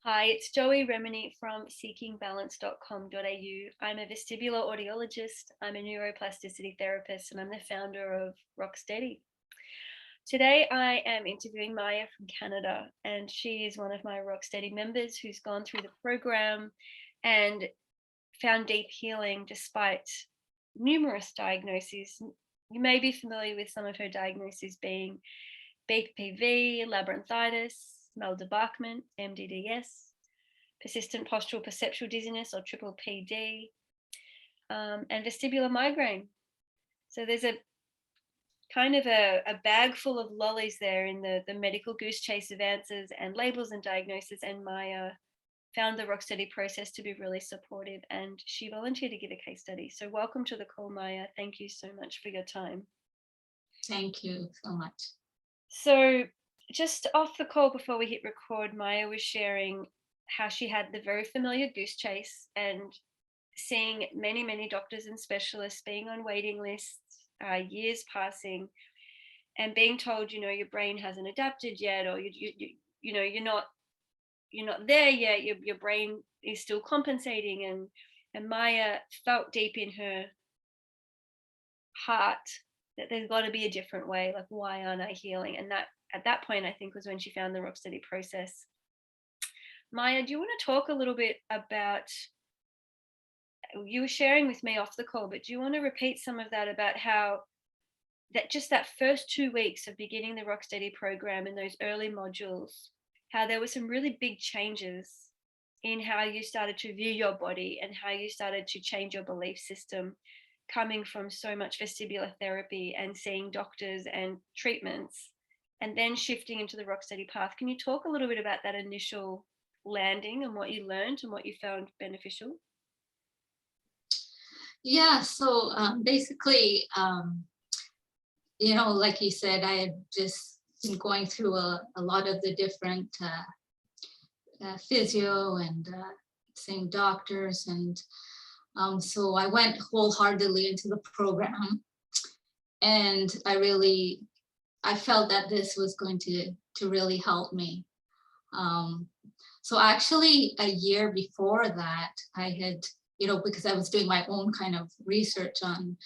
Hi, it's Joey Remenyi from seekingbalance.com.au. I'm a vestibular audiologist, I'm a neuroplasticity therapist, and I'm the founder of Rocksteady. Today I am interviewing Maya from Canada, and she is one of my Rocksteady members who's gone through the program and found deep healing despite numerous diagnoses. You may be familiar with some of her diagnoses being BPPV, labyrinthitis, debarkment, MdDS, persistent postural perceptual dizziness or PPPD, and vestibular migraine. So there's a kind of a bag full of lollies there in the medical goose chase of answers and labels and diagnoses, and Maya found the Rocksteady process to be really supportive, and she volunteered to give a case study. So welcome to the call, Maya. Thank you so much for your time. Thank you so much. So just off the call before we hit record, Maya was sharing how she had the very familiar goose chase and seeing many, many doctors and specialists, being on waiting lists, years passing, and being told, your brain hasn't adapted yet, or you're not there yet. Your brain is still compensating, and Maya felt deep in her heart that there's got to be a different way. Like, why aren't I healing? And that at that point, I think, was when she found the Rocksteady process. Maya, do you want to talk a little bit about, you were sharing with me off the call, but do you want to repeat some of that about how that first 2 weeks of beginning the Rocksteady program and those early modules, how there were some really big changes in how you started to view your body and how you started to change your belief system, coming from so much vestibular therapy and seeing doctors and treatments, and then shifting into the Rocksteady path. Can you talk a little bit about that initial landing and what you learned and what you found beneficial? Yeah, so basically, like you said, I had just been going through a lot of the different physio and seeing doctors. And so I went wholeheartedly into the program. And I felt that this was going to really help me. So actually a year before that, I had, because I was doing my own kind of research on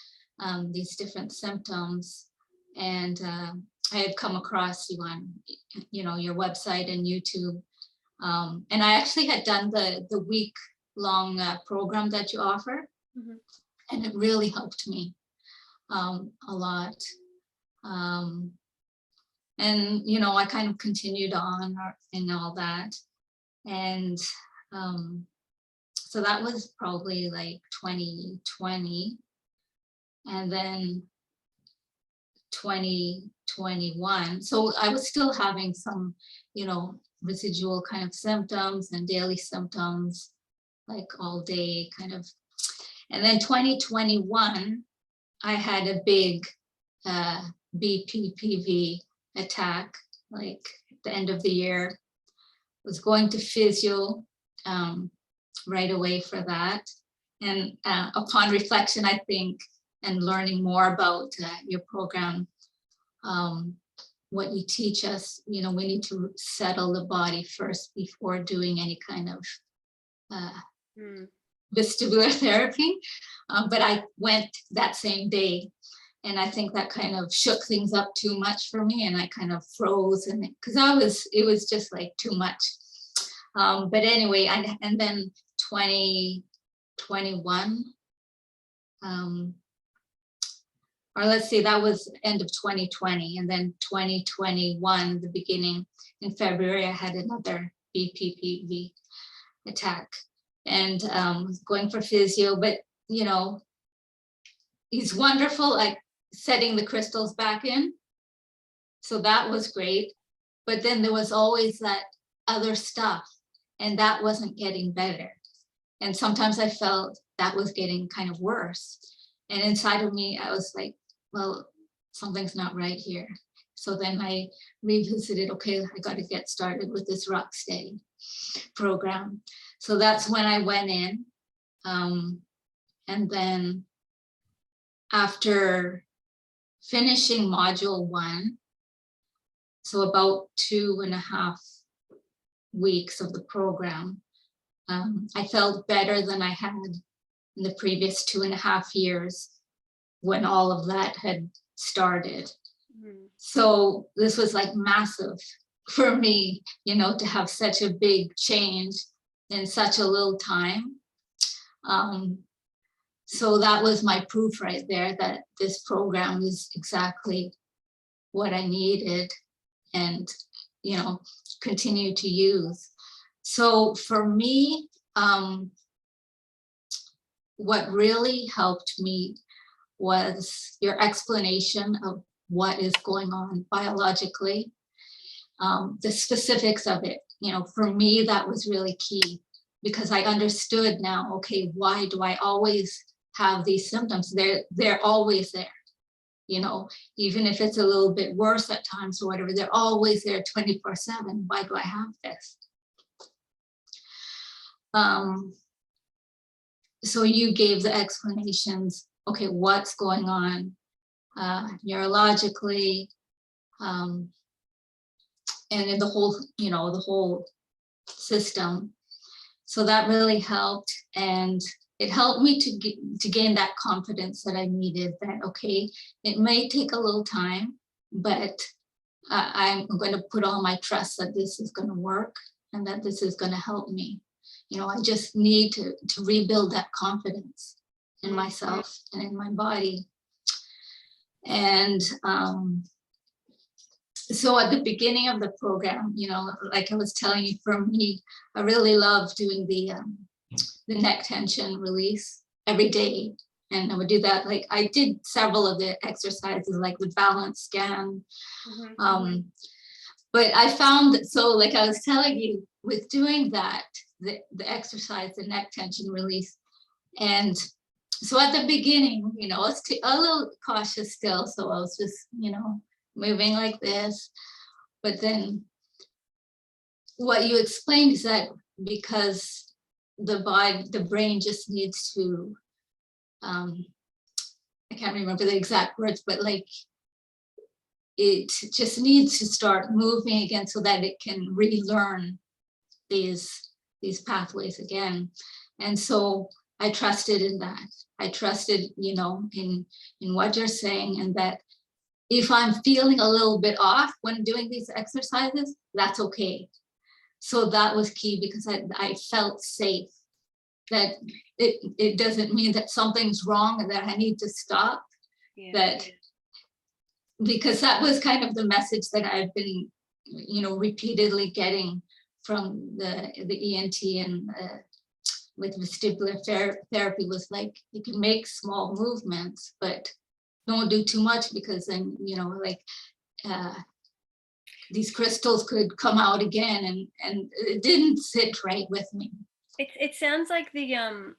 these different symptoms, and I had come across you on, your website and YouTube. And I actually had done the week-long program that you offer, Mm-hmm. and it really helped me a lot. And, I kind of continued on and all that. And so that was probably like 2020. And then 2021. So I was still having some, residual kind of symptoms and daily symptoms, like all day kind of. And then 2021, I had a big BPPV attack, like at the end of the year. Was going to physio right away for that. And upon reflection, I think, and learning more about your program, what you teach us, we need to settle the body first before doing any kind of vestibular therapy. But I went that same day. And I think that kind of shook things up too much for me, and I kind of froze, and because it was just like too much. But anyway, and then 2021, or let's see, that was end of 2020, and then 2021, the beginning in February, I had another BPPV attack, and was going for physio, but he's wonderful at setting the crystals back in. So that was great. But then there was always that other stuff, and that wasn't getting better. And sometimes I felt that was getting kind of worse. And inside of me, I was like, well, something's not right here. So then I revisited, okay, I got to get started with this Rocksteady program. So that's when I went in. And then after finishing module 1, so about 2.5 weeks of the program. I felt better than I had in the previous 2.5 years when all of that had started. Mm. So this was like massive for me, to have such a big change in such a little time. So that was my proof right there that this program is exactly what I needed and, continue to use. So for me, what really helped me was your explanation of what is going on biologically, the specifics of it. For me, that was really key because I understood now, okay, why do I always have these symptoms? They're always there. Even if it's a little bit worse at times or whatever, they're always there 24/7. Why do I have this? So you gave the explanations, okay, what's going on neurologically, and in the whole system. So that really helped, and it helped me to gain that confidence that I needed, that, okay, it may take a little time, but I'm going to put all my trust that this is going to work and that this is going to help me. I just need to rebuild that confidence in myself and in my body. And so at the beginning of the program, like I was telling you, for me, I really love doing the neck tension release every day. And I would do that. Like I did several of the exercises, like with balance scan. But I found that, so like I was telling you, with doing that, the exercise, the neck tension release. And so at the beginning, I was a little cautious still. So I was just, moving like this. But then what you explained is that because the brain just needs to, I can't remember the exact words, but like it just needs to start moving again so that it can relearn these pathways again. And so I trusted in that. I trusted, in what you're saying, and that if I'm feeling a little bit off when doing these exercises, that's okay. So that was key, because I felt safe, that it doesn't mean that something's wrong and that I need to stop. Because that was kind of the message that I've been, repeatedly getting from the ENT and with vestibular therapy, was like, you can make small movements, but don't do too much, because then, these crystals could come out again, and it didn't sit right with me. It sounds like the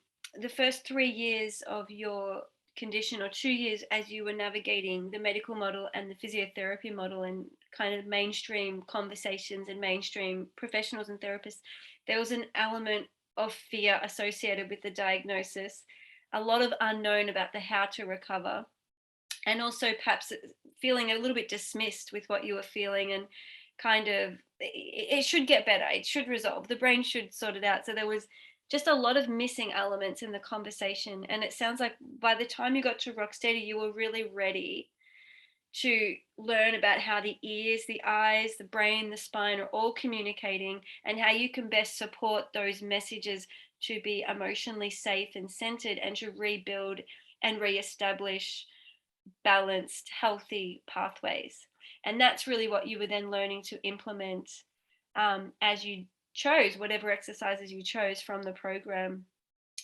first 3 years of your condition, or 2 years, as you were navigating the medical model and the physiotherapy model and kind of mainstream conversations and mainstream professionals and therapists, there was an element of fear associated with the diagnosis, a lot of unknown about the how to recover, and also perhaps feeling a little bit dismissed with what you were feeling, and kind of, it should get better, it should resolve, the brain should sort it out. So there was just a lot of missing elements in the conversation. And it sounds like by the time you got to Rocksteady, you were really ready to learn about how the ears, the eyes, the brain, the spine are all communicating, and how you can best support those messages to be emotionally safe and centered, and to rebuild and reestablish balanced, healthy pathways. And that's really what you were then learning to implement as you chose whatever exercises you chose from the program.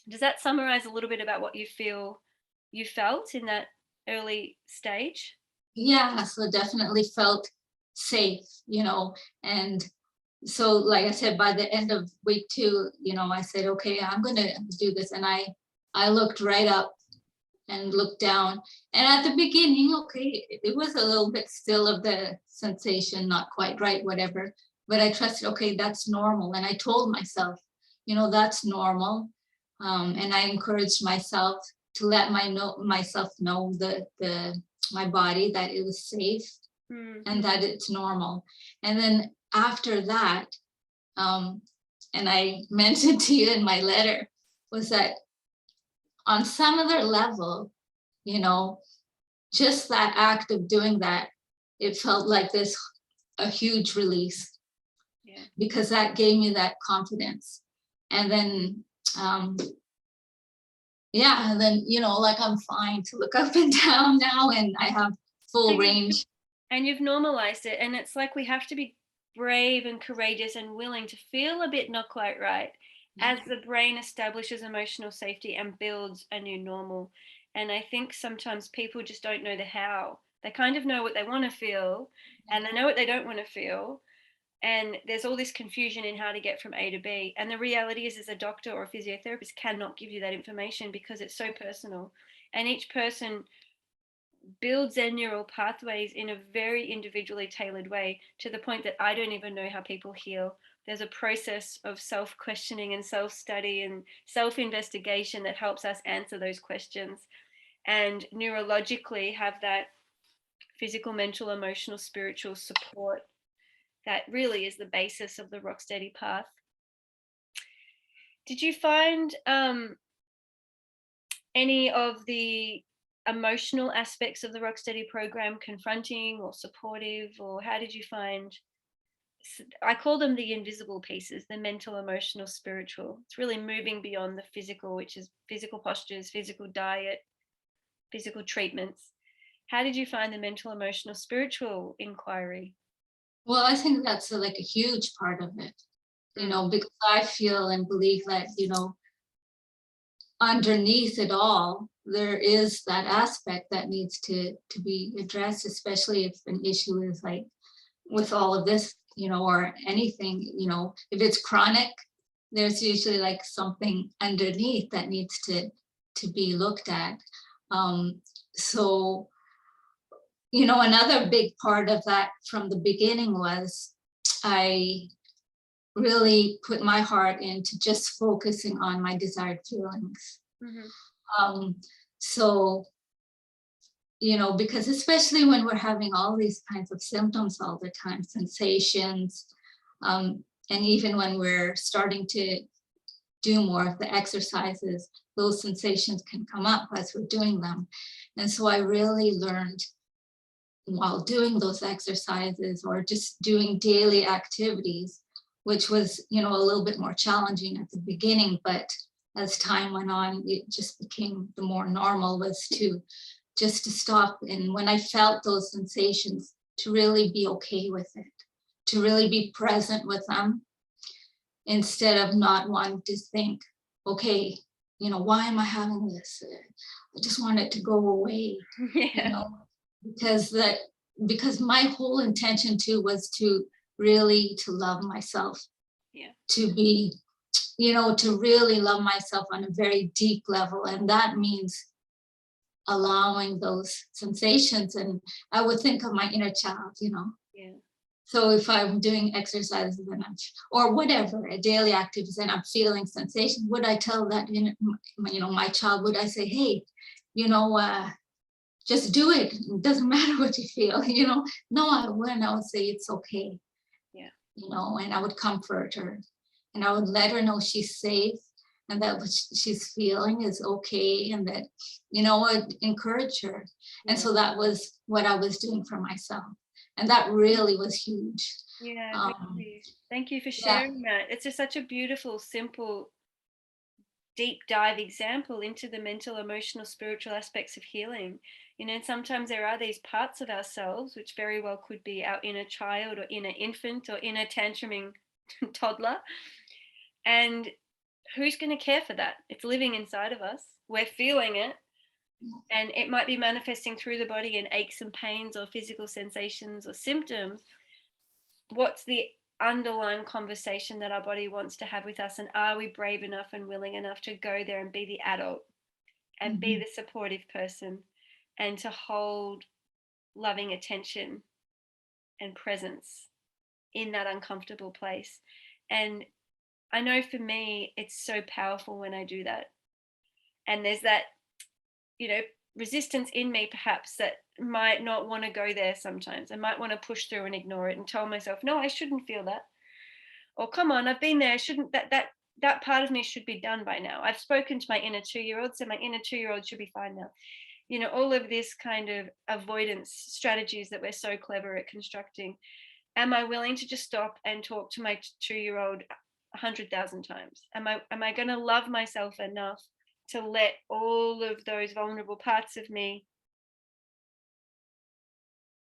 Does that summarize a little bit about what you feel you felt in that early stage? Yeah, so definitely felt safe, and so like I said, by the end of week 2, I said, okay, I'm going to do this. And I looked right up and looked down. And at the beginning, okay, it was a little bit still of the sensation, not quite right, whatever. But I trusted, okay, that's normal. And I told myself, that's normal. And I encouraged myself to let myself know my body, that it was safe and that it's normal. And then after that, and I mentioned to you in my letter, was that on some other level, just that act of doing that, it felt like a huge release. Yeah. Because that gave me that confidence. And then, like I'm fine to look up and down now, and I have full range. And you've normalized it. And it's like we have to be brave and courageous and willing to feel a bit not quite right as the brain establishes emotional safety and builds a new normal. And I think sometimes people just don't know the how. They kind of know what they want to feel and they know what they don't want to feel. And there's all this confusion in how to get from A to B. And the reality is, a doctor or a physiotherapist cannot give you that information because it's so personal. And each person builds their neural pathways in a very individually tailored way, to the point that I don't even know how people heal. There's a process of self-questioning and self-study and self-investigation that helps us answer those questions and neurologically have that physical, mental, emotional, spiritual support that really is the basis of the Rocksteady path. Did you find any of the emotional aspects of the Rocksteady program confronting or supportive, or how did you find, I call them the invisible pieces, the mental, emotional, spiritual. It's really moving beyond the physical, which is physical postures, physical diet, physical treatments. How did you find the mental, emotional, spiritual inquiry? Well, I think that's like a huge part of it, because I feel and believe that, underneath it all, there is that aspect that needs to be addressed, especially if an issue is like with all of this, or anything, if it's chronic, there's usually like something underneath that needs to be looked at. So, another big part of that from the beginning was I really put my heart into just focusing on my desired feelings. So, because especially when we're having all these kinds of symptoms all the time, sensations, and even when we're starting to do more of the exercises, those sensations can come up as we're doing them. And so I really learned while doing those exercises or just doing daily activities, which was, a little bit more challenging at the beginning, but as time went on, it just became the more normal, was to just to stop. And when I felt those sensations, to really be okay with it, to really be present with them, instead of not wanting to think, okay, why am I having this? I just want it to go away. Yeah. Because my whole intention too was to really to love myself. Yeah. To be, to really love myself on a very deep level. And that means allowing those sensations. And I would think of my inner child, Yeah. So if I'm doing exercises and or whatever, a daily activities, and I'm feeling sensation, would I tell that, my child, would I say, hey, just do it. It doesn't matter what you feel, No, I wouldn't. I would say it's okay. Yeah. And I would comfort her, and I would let her know she's safe, and that what she's feeling is okay, and that, I'd encourage her. And so that was what I was doing for myself. And that really was huge. Yeah, really. Thank you for sharing that. It's just such a beautiful, simple, deep dive example into the mental, emotional, spiritual aspects of healing. And sometimes there are these parts of ourselves, which very well could be our inner child or inner infant or inner tantruming toddler. And who's going to care for that? It's living inside of us. We're feeling it. And it might be manifesting through the body in aches and pains or physical sensations or symptoms. What's the underlying conversation that our body wants to have with us? And are we brave enough and willing enough to go there and be the adult and be the supportive person and to hold loving attention and presence in that uncomfortable place? And I know for me, it's so powerful when I do that. And there's that, resistance in me perhaps that might not want to go there sometimes. I might want to push through and ignore it and tell myself, no, I shouldn't feel that. Or come on, I've been there, shouldn't that part of me should be done by now. I've spoken to my inner 2-year-old, so my inner 2-year-old should be fine now. You know, all of this kind of avoidance strategies that we're so clever at constructing. Am I willing to just stop and talk to my 2-year-old 100,000 times? Am I going to love myself enough to let all of those vulnerable parts of me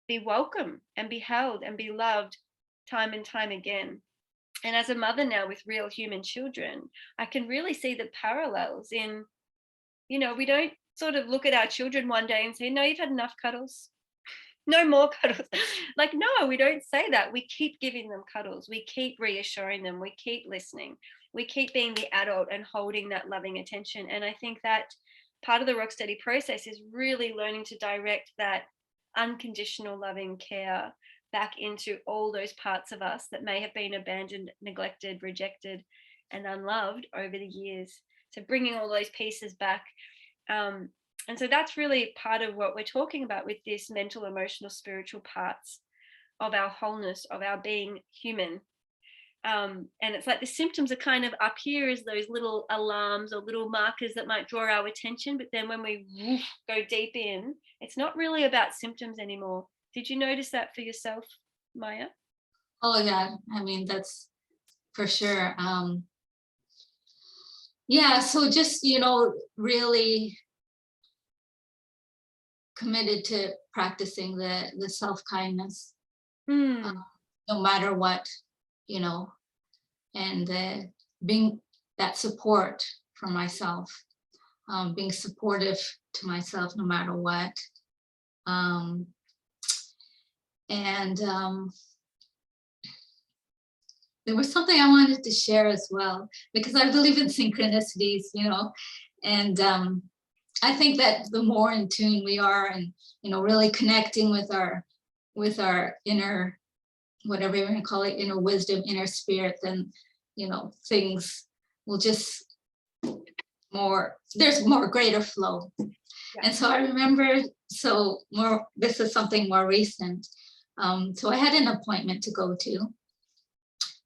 be welcome and be held and be loved time and time again? And as a mother now with real human children, I can really see the parallels in, you know, we don't sort of look at our children one day and say, no, you've had enough cuddles. No more cuddles. Like, no, we don't say that. We keep giving them cuddles. We keep reassuring them. We keep listening. We keep being the adult and holding that loving attention. And I think that part of the Rocksteady process is really learning to direct that unconditional loving care back into all those parts of us that may have been abandoned, neglected, rejected, and unloved over the years. So bringing all those pieces back. And so that's really part of what we're talking about with this mental, emotional, spiritual parts of our wholeness, of our being human. And it's like the symptoms are kind of up here as those little alarms or little markers that might draw our attention. But then when we go deep in, it's not really about symptoms anymore. Did you notice that for yourself, Maya? Oh yeah, I mean, that's for sure. Yeah, so just, really committed to practicing the self-kindness, no matter what, and being that support for myself, being supportive to myself no matter what. There was something I wanted to share as well, because I believe in synchronicities, and I think that the more in tune we are and, really connecting with our inner, whatever you want to call it, inner wisdom, inner spirit, then, things will just there's more greater flow. Yeah. And so I remember, this is something more recent. So I had an appointment to go to,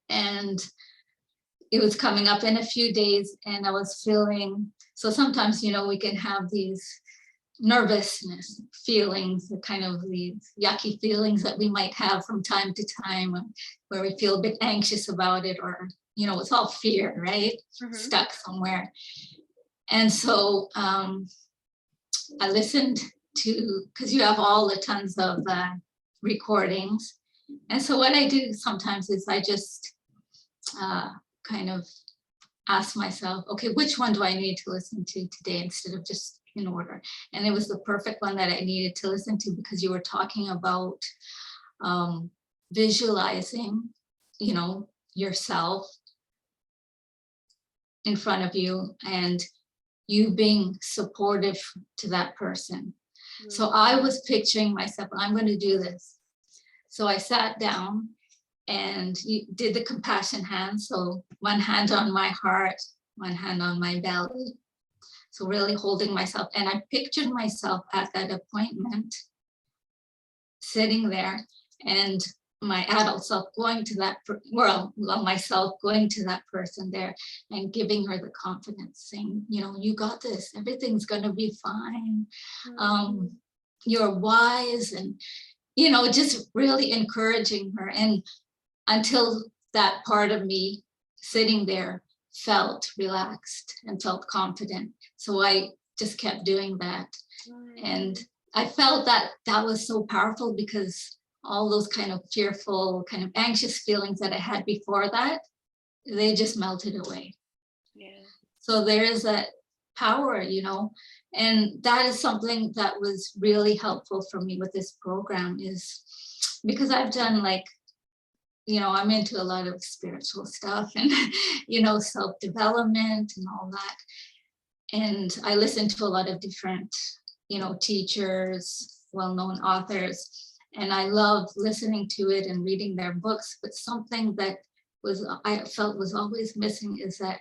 and it was coming up in a few days, and I was feeling, so sometimes, we can have these nervousness feelings, the kind of these yucky feelings that we might have from time to time, where we feel a bit anxious about it, or, it's all fear, right? Mm-hmm. Stuck somewhere. And so I listened to, because you have all the tons of recordings. And so what I do sometimes is I just kind of ask myself, okay, which one do I need to listen to today, instead of just in order? And it was the perfect one that I needed to listen to, because you were talking about visualizing, yourself in front of you, and you being supportive to that person. Mm-hmm. So I was picturing myself, I'm going to do this. So I sat down and did the compassion hand. So one hand on my heart, one hand on my belly. So really holding myself. And I pictured myself at that appointment, sitting there, and my adult self going to that, myself going to that person there and giving her the confidence, saying, you got this, everything's going to be fine. Mm-hmm. You're wise, and, just really encouraging her. And until that part of me sitting there felt relaxed and felt confident. So I just kept doing that. Mm-hmm. And I felt that was so powerful, because all those kind of fearful, kind of anxious feelings that I had before that, they just melted away. Yeah. So there is that power, and that is something that was really helpful for me with this program, is because I've done I'm into a lot of spiritual stuff and, self-development and all that. And I listen to a lot of different, teachers, well-known authors, and I love listening to it and reading their books. But something that I felt was always missing is that,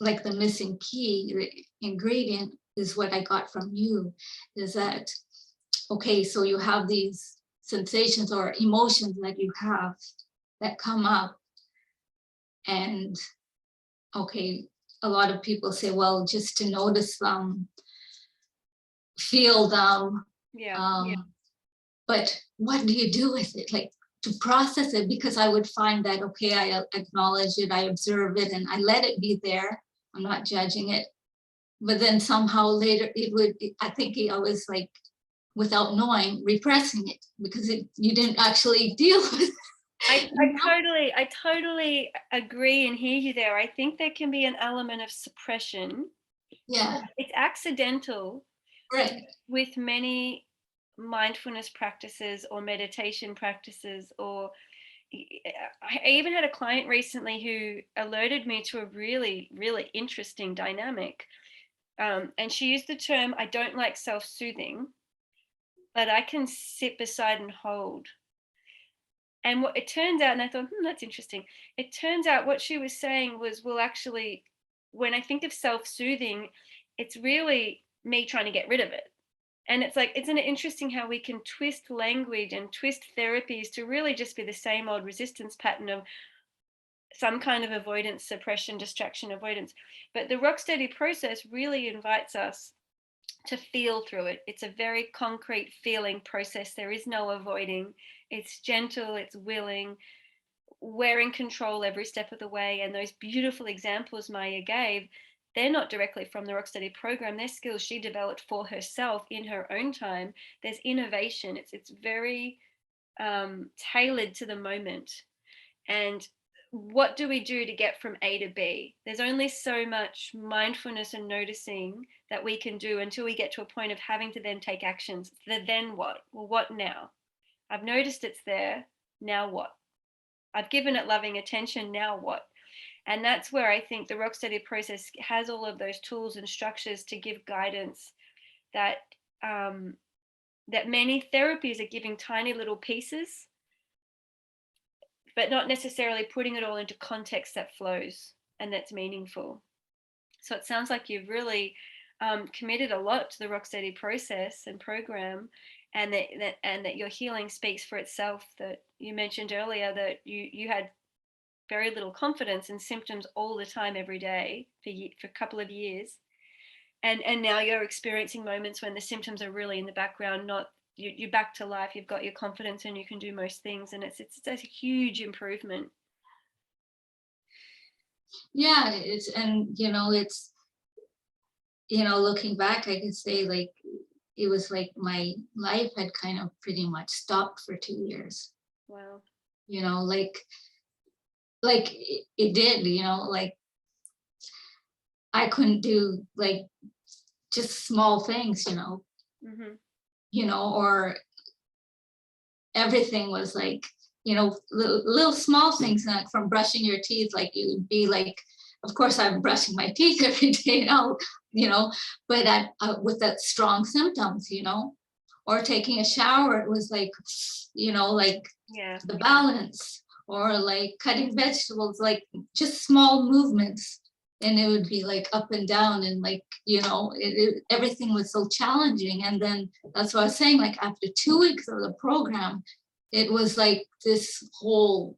the missing key, the ingredient, is what I got from you, is that, okay, so you have these sensations or emotions that you have that come up, And okay, a lot of people say, well, just to notice them, feel them. Yeah. But what do you do with it? Like, to process it, because I would find that, okay, I acknowledge it, I observe it, and I let it be there. I'm not judging it. But then somehow later I think I was like, without knowing, repressing it because you didn't actually deal with it. I totally agree and hear you there. I think there can be an element of suppression. Yeah, It's accidental right. with many mindfulness practices or meditation practices, or I even had a client recently who alerted me to a really, really interesting dynamic. And she used the term, I don't like self-soothing, but I can sit beside and hold. And what it turns out, and I thought, that's interesting. It turns out what she was saying was, well, actually, when I think of self-soothing, it's really me trying to get rid of it. And it's like, isn't it interesting how we can twist language and twist therapies to really just be the same old resistance pattern of some kind of avoidance, suppression, distraction, avoidance. But the Rocksteady process really invites us to feel through it. It's a very concrete feeling process. There is no avoiding. It's gentle, it's willing. We're in control every step of the way. And those beautiful examples Maya gave, they're not directly from the Rocksteady program. They're skills she developed for herself in her own time. There's innovation. It's very tailored to the moment. And what do we do to get from A to B? There's only so much mindfulness and noticing that we can do until we get to a point of having to then take actions. Then what? Well, what now? I've noticed it's there. Now what? I've given it loving attention. Now what? And that's where I think the Rocksteady process has all of those tools and structures to give guidance that that many therapies are giving tiny little pieces, but not necessarily putting it all into context that flows and that's meaningful. So it sounds like you've really committed a lot to the Rocksteady process and program, and that your healing speaks for itself. That you mentioned earlier that you had very little confidence and symptoms all the time, every day for a couple of years, and now you're experiencing moments when the symptoms are really in the background, not you're back to life, you've got your confidence and you can do most things, and it's a huge improvement. Yeah, it's looking back, I could say, like, it was like my life had kind of pretty much stopped for 2 years. Wow. Like it did, like I couldn't do like just small things, Mm-hmm. or everything was like, little small things, like from brushing your teeth, like you would be like, of course I'm brushing my teeth every day now, but with that strong symptoms, or taking a shower, it was like, like Yeah. the balance, or like cutting vegetables, like just small movements. And it would be like up and down, and like, everything was so challenging. And then that's what I was saying, like after 2 weeks of the program, it was like this whole,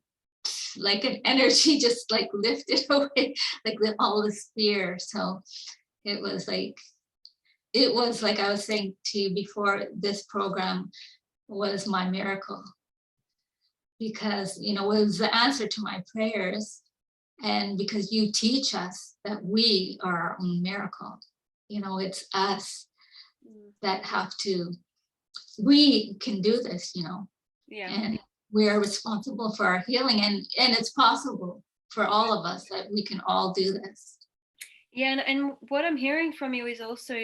like an energy just like lifted away, like all this fear. So it was like, I was saying to you before, this program was my miracle, because it was the answer to my prayers, and because you teach us that we are our own miracle. It's us that have to, we can do this, Yeah. and we are responsible for our healing, and it's possible for all of us that we can all do this. Yeah, and what I'm hearing from you is also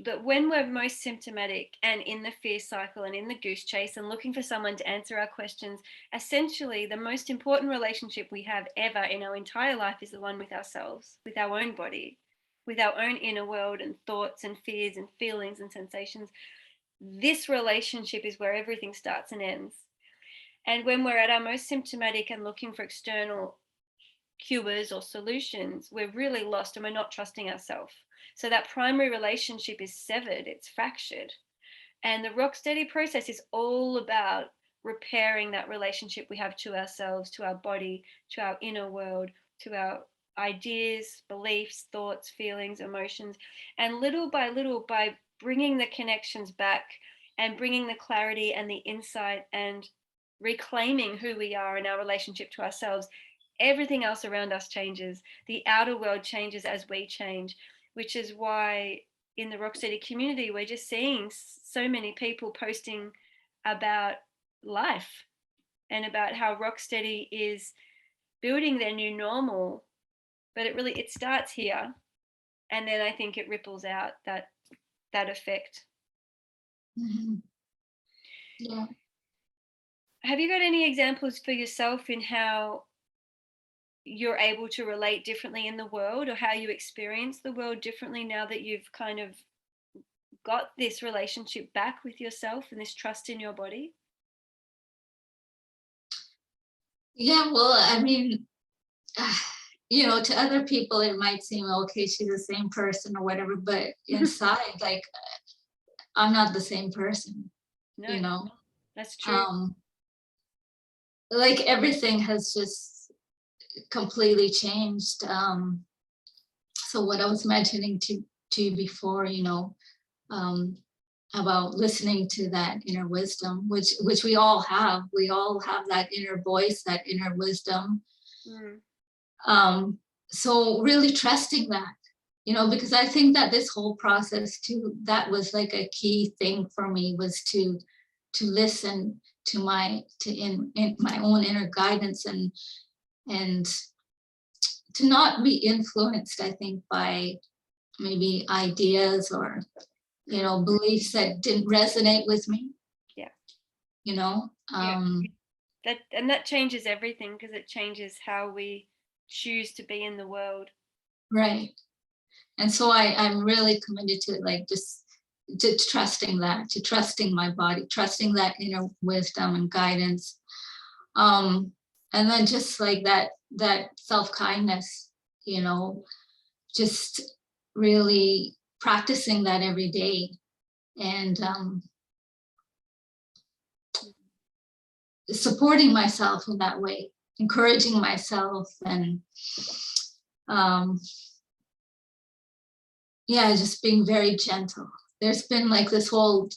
that when we're most symptomatic and in the fear cycle and in the goose chase and looking for someone to answer our questions, essentially the most important relationship we have ever in our entire life is the one with ourselves, with our own body, with our own inner world and thoughts and fears and feelings and sensations. This relationship is where everything starts and ends. And when we're at our most symptomatic and looking for external cures or solutions, we're really lost and we're not trusting ourselves. So that primary relationship is severed, it's fractured. And the Rocksteady process is all about repairing that relationship we have to ourselves, to our body, to our inner world, to our ideas, beliefs, thoughts, feelings, emotions. And little by little, by bringing the connections back and bringing the clarity and the insight and reclaiming who we are in our relationship to ourselves, everything else around us changes. The outer world changes as we change, which is why in the Rocksteady community, we're just seeing so many people posting about life and about how Rocksteady is building their new normal. But it starts here, and then I think it ripples out that effect. Mm-hmm. Yeah. Have you got any examples for yourself in how you're able to relate differently in the world, or how you experience the world differently now that you've kind of got this relationship back with yourself and this trust in your body? Yeah, well, I mean, you know, to other people, it might seem, okay, she's the same person or whatever, but inside, like, I'm not the same person, No, you know? that's true. Like everything has just completely changed. So what I was mentioning to you before, you know, about listening to that inner wisdom, which we all have. We all have that inner voice, that inner wisdom. So really trusting that, you know, because I think that this whole process too, that was like a key thing for me, was to listen to in my own inner guidance, and to not be influenced, I think, by maybe ideas or, you know, beliefs that didn't resonate with me. Yeah. You know, that changes everything, because it changes how we choose to be in the world. right. And so I'm really committed to it, like just to trusting that, to trusting my body, trusting that inner wisdom and guidance. And then just like that self-kindness, you know, just really practicing that every day, and supporting myself in that way, encouraging myself, and yeah, just being very gentle. There's been like this whole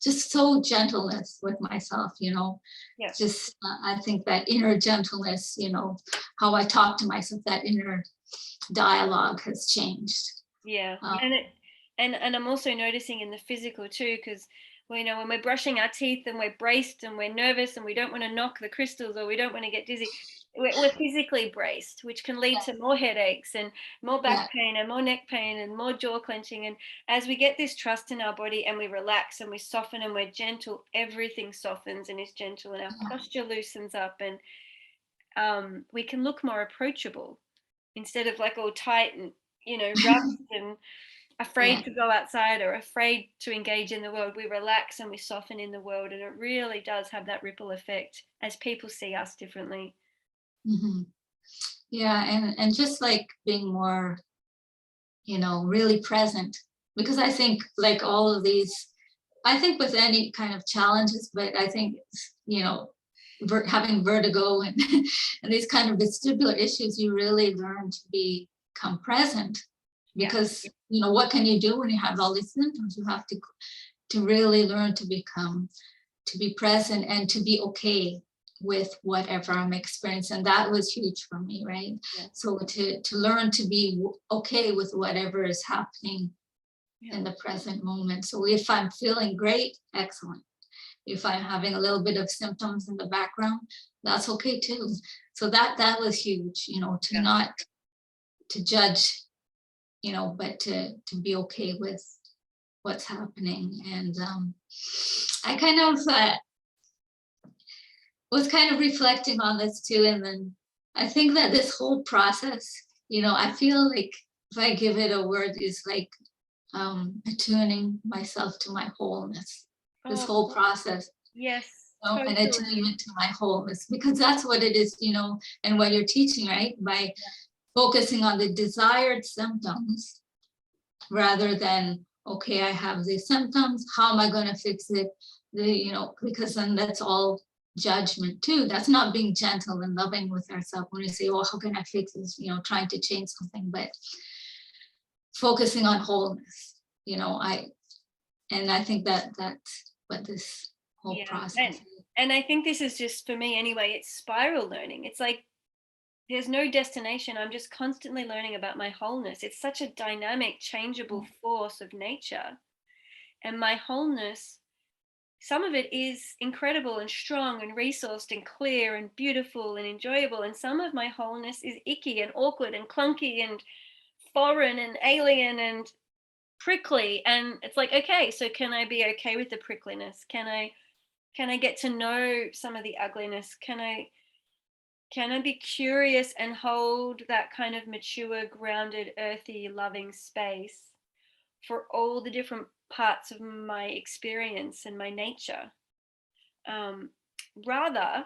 just so gentleness with myself, you know. Yeah. Just I think that inner gentleness, you know, how I talk to myself, that inner dialogue has changed. Yeah. And I'm also noticing in the physical too, because you know, when we're brushing our teeth and we're braced and we're nervous and we don't want to knock the crystals or we don't want to get dizzy, we're physically braced, which can lead to more headaches and more back pain and more neck pain and more jaw clenching. And as we get this trust in our body and we relax and we soften and we're gentle, everything softens and is gentle, and our posture loosens up, and we can look more approachable instead of like all tight and, you know, rough and afraid to go outside or afraid to engage in the world. We relax and we soften in the world, and it really does have that ripple effect as people see us differently. Mm-hmm. Yeah, and just like being more, you know, really present, because I think like all of these, I think with any kind of challenges, but I think, you know, having vertigo and and these kind of vestibular issues, you really learn to become present, because you know, what can you do when you have all these symptoms? You have to really learn to be present and to be okay with whatever I'm experiencing. And that was huge for me, right? So to learn to be okay with whatever is happening in the present moment. So if I'm feeling great, excellent. If I'm having a little bit of symptoms in the background, that's okay too. So that was huge, you know, to not to judge, you know, but to be okay with what's happening. And I kind of was kind of reflecting on this too. And then I think that this whole process, you know, I feel like if I give it a word, is like attuning myself to my wholeness. This whole process. Yes. You know, an attunement to my wholeness, because that's what it is, you know, and what you're teaching, right? By focusing on the desired symptoms rather than, okay, I have these symptoms, how am I going to fix it? You know, because then that's all judgment too. That's not being gentle and loving with ourselves when we say, oh, how can I fix this? Trying to change something, but focusing on wholeness. I think that's what this whole process is. And I think this is just, for me anyway, it's spiral learning. It's like there's no destination. I'm just constantly learning about my wholeness. It's such a dynamic, changeable force of nature. And my wholeness, some of it is incredible and strong and resourced and clear and beautiful and enjoyable. And some of my wholeness is icky and awkward and clunky and foreign and alien and prickly. And it's like, okay, so can I be okay with the prickliness? Can I get to know some of the ugliness? Can I be curious and hold that kind of mature, grounded, earthy, loving space for all the different parts of my experience and my nature, rather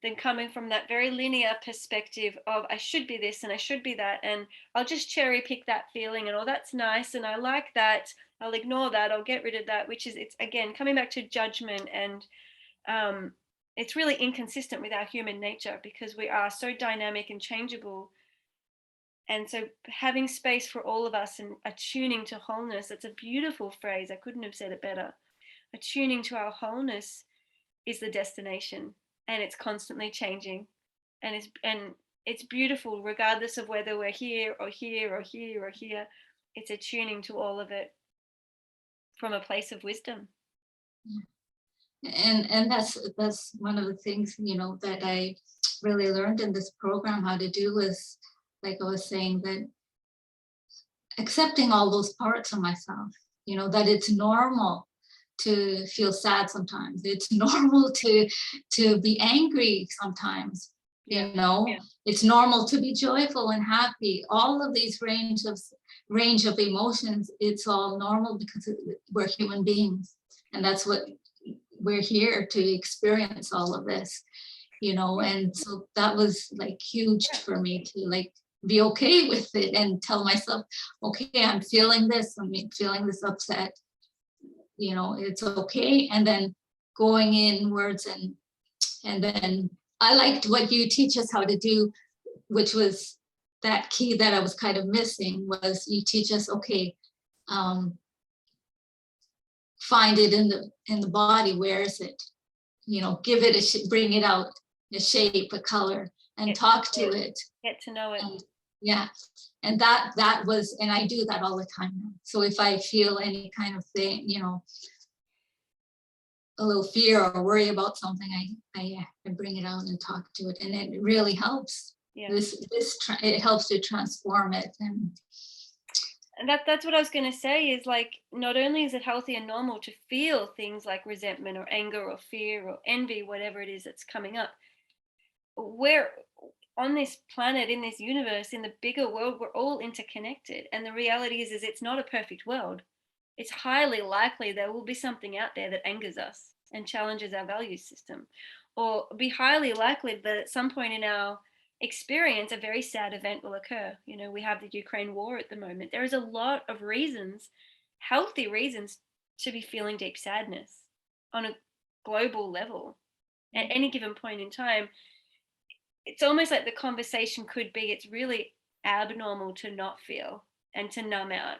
than coming from that very linear perspective of I should be this and I should be that, and I'll just cherry pick that feeling, and oh, that's nice and I like that, I'll ignore that, I'll get rid of that, which is, it's again coming back to judgment. And it's really inconsistent with our human nature because we are so dynamic and changeable. And so having space for all of us and attuning to wholeness, that's a beautiful phrase. I couldn't have said it better. Attuning to our wholeness is the destination, and it's constantly changing. And it's beautiful regardless of whether we're here or here or here or here. It's attuning to all of it from a place of wisdom. And that's one of the things that I really learned in this program how to do, is like I was saying, that accepting all those parts of myself, that it's normal to feel sad sometimes, it's normal to be angry sometimes, it's normal to be joyful and happy. All of these range of emotions, it's all normal because we're human beings, and that's what we're here to experience, all of this, and so that was like huge for me to like be okay with it and tell myself, okay, I'm feeling this upset, it's okay. And then going inwards, and then I liked what you teach us how to do, which was that key that I was kind of missing, was you teach us, okay, find it in the body. Where is it? Give it bring it out, a shape, a color, and talk to it. Get to know it. And that was, and I do that all the time now. So if I feel any kind of thing, a little fear or worry about something, I bring it out and talk to it, and it really helps. It helps to transform it. And that's what I was going to say, is like, not only is it healthy and normal to feel things like resentment or anger or fear or envy, whatever it is that's coming up, we're on this planet, in this universe, in the bigger world, we're all interconnected. And the reality is it's not a perfect world. It's highly likely there will be something out there that angers us and challenges our value system, or be highly likely that at some point in our experience, a very sad event will occur. We have the Ukraine war at the moment. There is a lot of reasons, healthy reasons, to be feeling deep sadness on a global level at any given point in time. It's almost like the conversation could be, it's really abnormal to not feel and to numb out.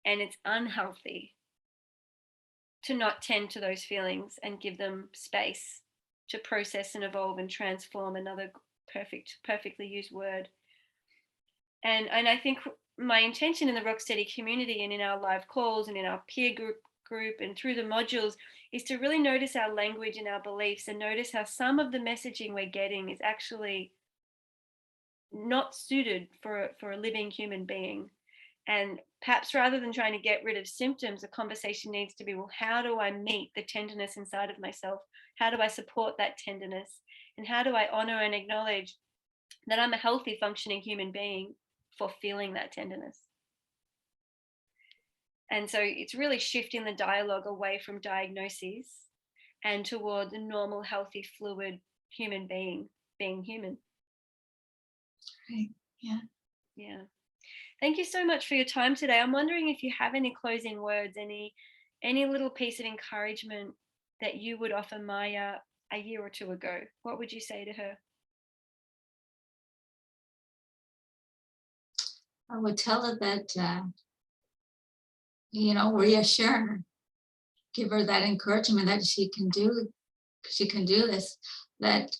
And it's unhealthy to not tend to those feelings and give them space to process and evolve and transform, another perfectly used word. And I think my intention in the Rocksteady community and in our live calls and in our peer group and through the modules is to really notice our language and our beliefs, and notice how some of the messaging we're getting is actually not suited for a living human being. And perhaps rather than trying to get rid of symptoms, the conversation needs to be, well, how do I meet the tenderness inside of myself? How do I support that tenderness? And how do I honor and acknowledge that I'm a healthy, functioning human being for feeling that tenderness? And so it's really shifting the dialogue away from diagnoses and toward the normal, healthy, fluid human being human. Right. Yeah. Thank you so much for your time today. I'm wondering if you have any closing words, any little piece of encouragement that you would offer Maya a year or two ago, what would you say to her? I would tell her that, reassure her, give her that encouragement that she can do this, that,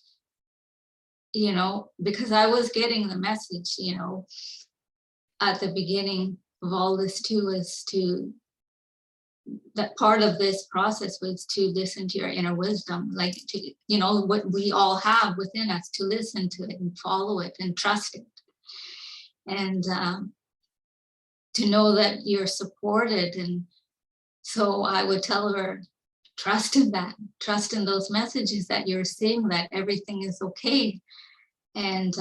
because I was getting the message, at the beginning of all this too, that part of this process was to listen to your inner wisdom, like to, what we all have within us, to listen to it and follow it and trust it. And to know that you're supported. And so I would tell her, trust in that, trust in those messages that you're seeing, that everything is okay. And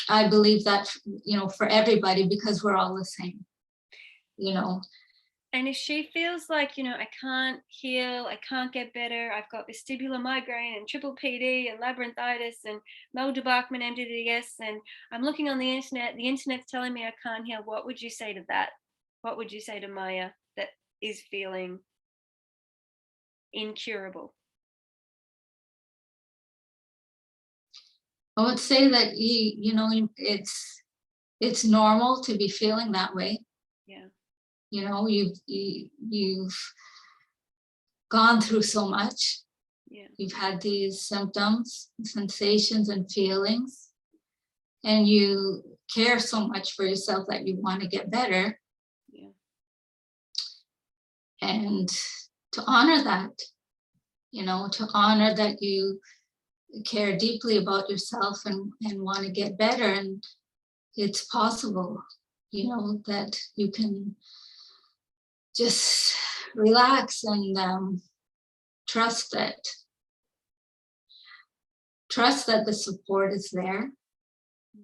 I believe that, for everybody, because we're all the same, And if she feels like, I can't heal, I can't get better, I've got vestibular migraine and triple PD and labyrinthitis and Bachman MdDS, and I'm looking on the internet's telling me I can't heal, what would you say to that? What would you say to Maya that is feeling incurable? I would say that it's normal to be feeling that way. Yeah. You've gone through so much. Yeah. You've had these symptoms, sensations, and feelings, and you care so much for yourself that you want to get better. Yeah. And to honor that, to honor that you care deeply about yourself and want to get better, and it's possible, that you can just relax and trust that the support is there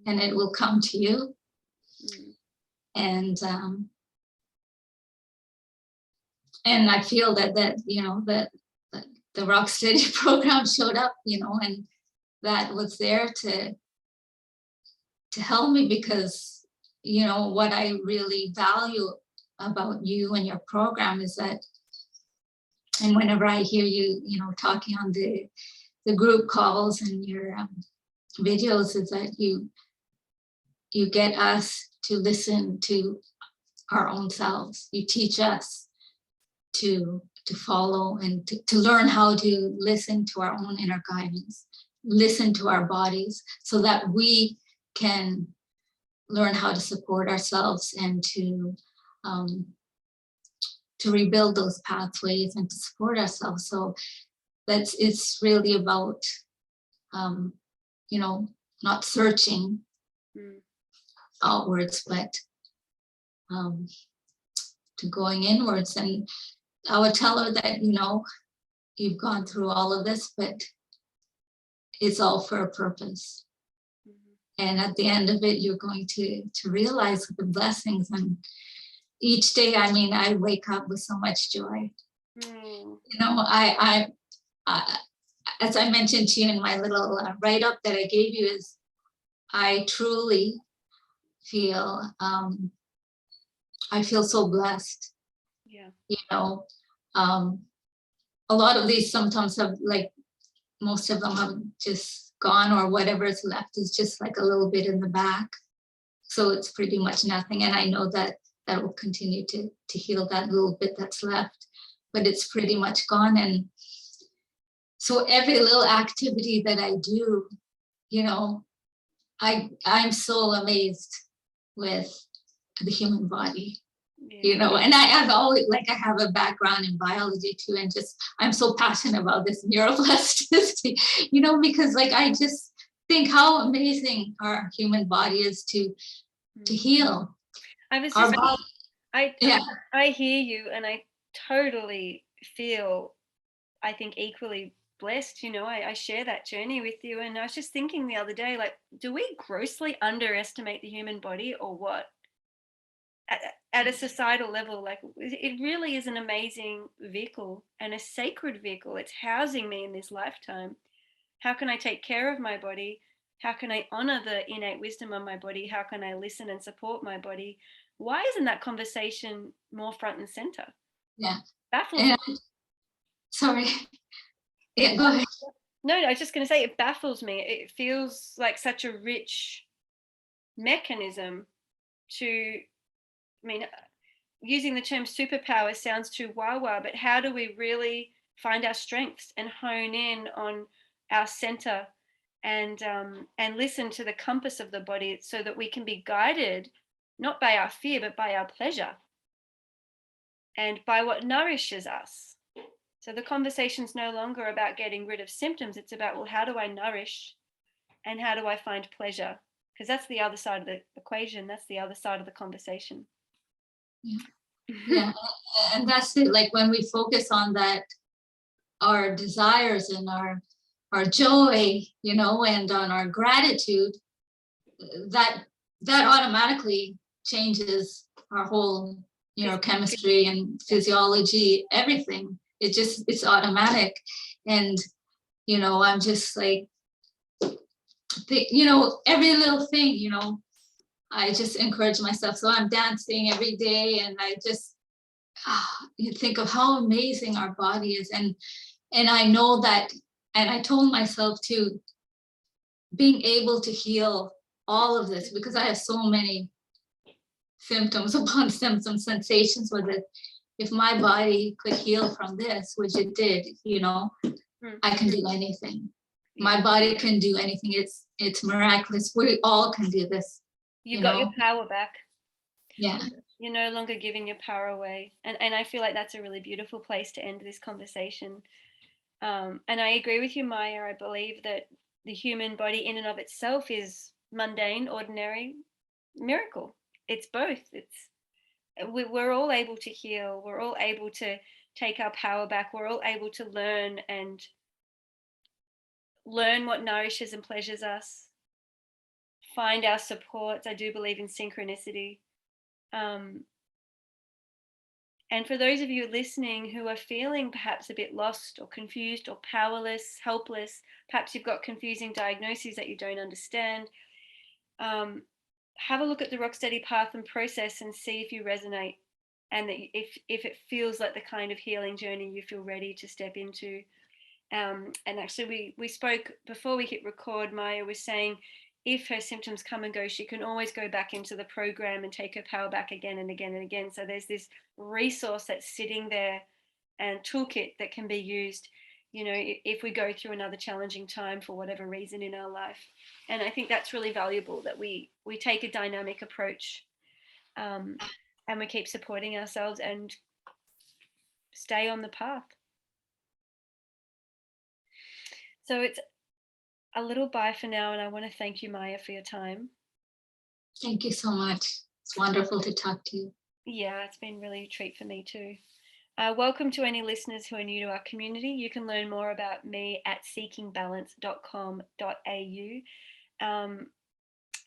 and it will come to you. And I feel that the Rocksteady program showed up, and that was there to help me, because what I really value about you and your program is that, and whenever I hear you talking on the group calls and your videos, is that you get us to listen to our own selves. You teach us to follow and to learn how to listen to our own inner guidance, listen to our bodies, so that we can learn how to support ourselves and to rebuild those pathways and to support ourselves. So it's really about not searching outwards, but to going inwards. And I would tell her that you've gone through all of this, but it's all for a purpose. And at the end of it, you're going to realize the blessings. And each day, I wake up with so much joy. I as I mentioned to you in my little write-up that I gave you, is I truly feel, I feel so blessed. Yeah. A lot of these symptoms have, like, most of them have just gone, or whatever is left is just like a little bit in the back. So it's pretty much nothing. And I know that will continue to heal that little bit that's left, but it's pretty much gone. And so every little activity that I do, I'm so amazed with the human body. And I've always, like, I have a background in biology too, and just I'm so passionate about this neuroplasticity, because, like, I just think how amazing our human body is to heal. I hear you, and I totally feel, I think, equally blessed. I share that journey with you, and I was just thinking the other day, like, do we grossly underestimate the human body, or what? At a societal level, like, it really is an amazing vehicle and a sacred vehicle. It's housing me in this lifetime. How can I take care of my body? How can I honor the innate wisdom of my body? How can I listen and support my body? Why isn't that conversation more front and center? Yeah. Baffles me. Sorry. Yeah, go ahead. No, I was just going to say it baffles me. It feels like such a rich mechanism to, I mean, using the term superpower sounds too wah-wah, but how do we really find our strengths and hone in on our center and listen to the compass of the body so that we can be guided not by our fear but by our pleasure and by what nourishes us. So the conversation's no longer about getting rid of symptoms. It's about, well, how do I nourish and how do I find pleasure? Because that's the other side of the equation. That's the other side of the conversation. Yeah. Yeah. And that's it. Like when we focus on that, our desires and our joy, you know, and on our gratitude, that automatically changes our whole, you know, chemistry and physiology, everything. It's automatic. And, you know, I'm just like, you know, every little thing, you know, I just encourage myself. So I'm dancing every day, and I just you think of how amazing our body is. And I know that, and I told myself too, being able to heal all of this, because I have so many symptoms upon symptoms, sensations with it. If my body could heal from this, which it did, you know, I can do anything. My body can do anything. It's miraculous. We all can do this. You got your power back. Yeah. You're no longer giving your power away. And I feel like that's a really beautiful place to end this conversation. And I agree with you, Maya. I believe that the human body in and of itself is mundane, ordinary, miracle. It's both. We're all able to heal. We're all able to take our power back. We're all able to learn what nourishes and pleasures us, find our supports. I do believe in synchronicity. And for those of you listening who are feeling perhaps a bit lost or confused or powerless, helpless, perhaps you've got confusing diagnoses that you don't understand, have a look at the Rocksteady path and process and see if you resonate, and that if it feels like the kind of healing journey you feel ready to step into. And actually, we spoke before we hit record. Maya was saying if her symptoms come and go, she can always go back into the program and take her power back again and again and again. So there's this resource that's sitting there and toolkit that can be used, you know, if we go through another challenging time for whatever reason in our life. And I think that's really valuable, that we take a dynamic approach, and we keep supporting ourselves and stay on the path. So it's a little bye for now, and I want to thank you, Maya, for your time. Thank you so much. It's wonderful to talk to you. Yeah, it's been really a treat for me too. Welcome to any listeners who are new to our community. You can learn more about me at seekingbalance.com.au.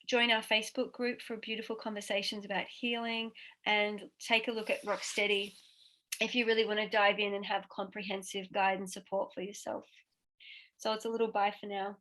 Join our Facebook group for beautiful conversations about healing, and take a look at Rocksteady if you really want to dive in and have comprehensive guide and support for yourself. So it's a little bye for now.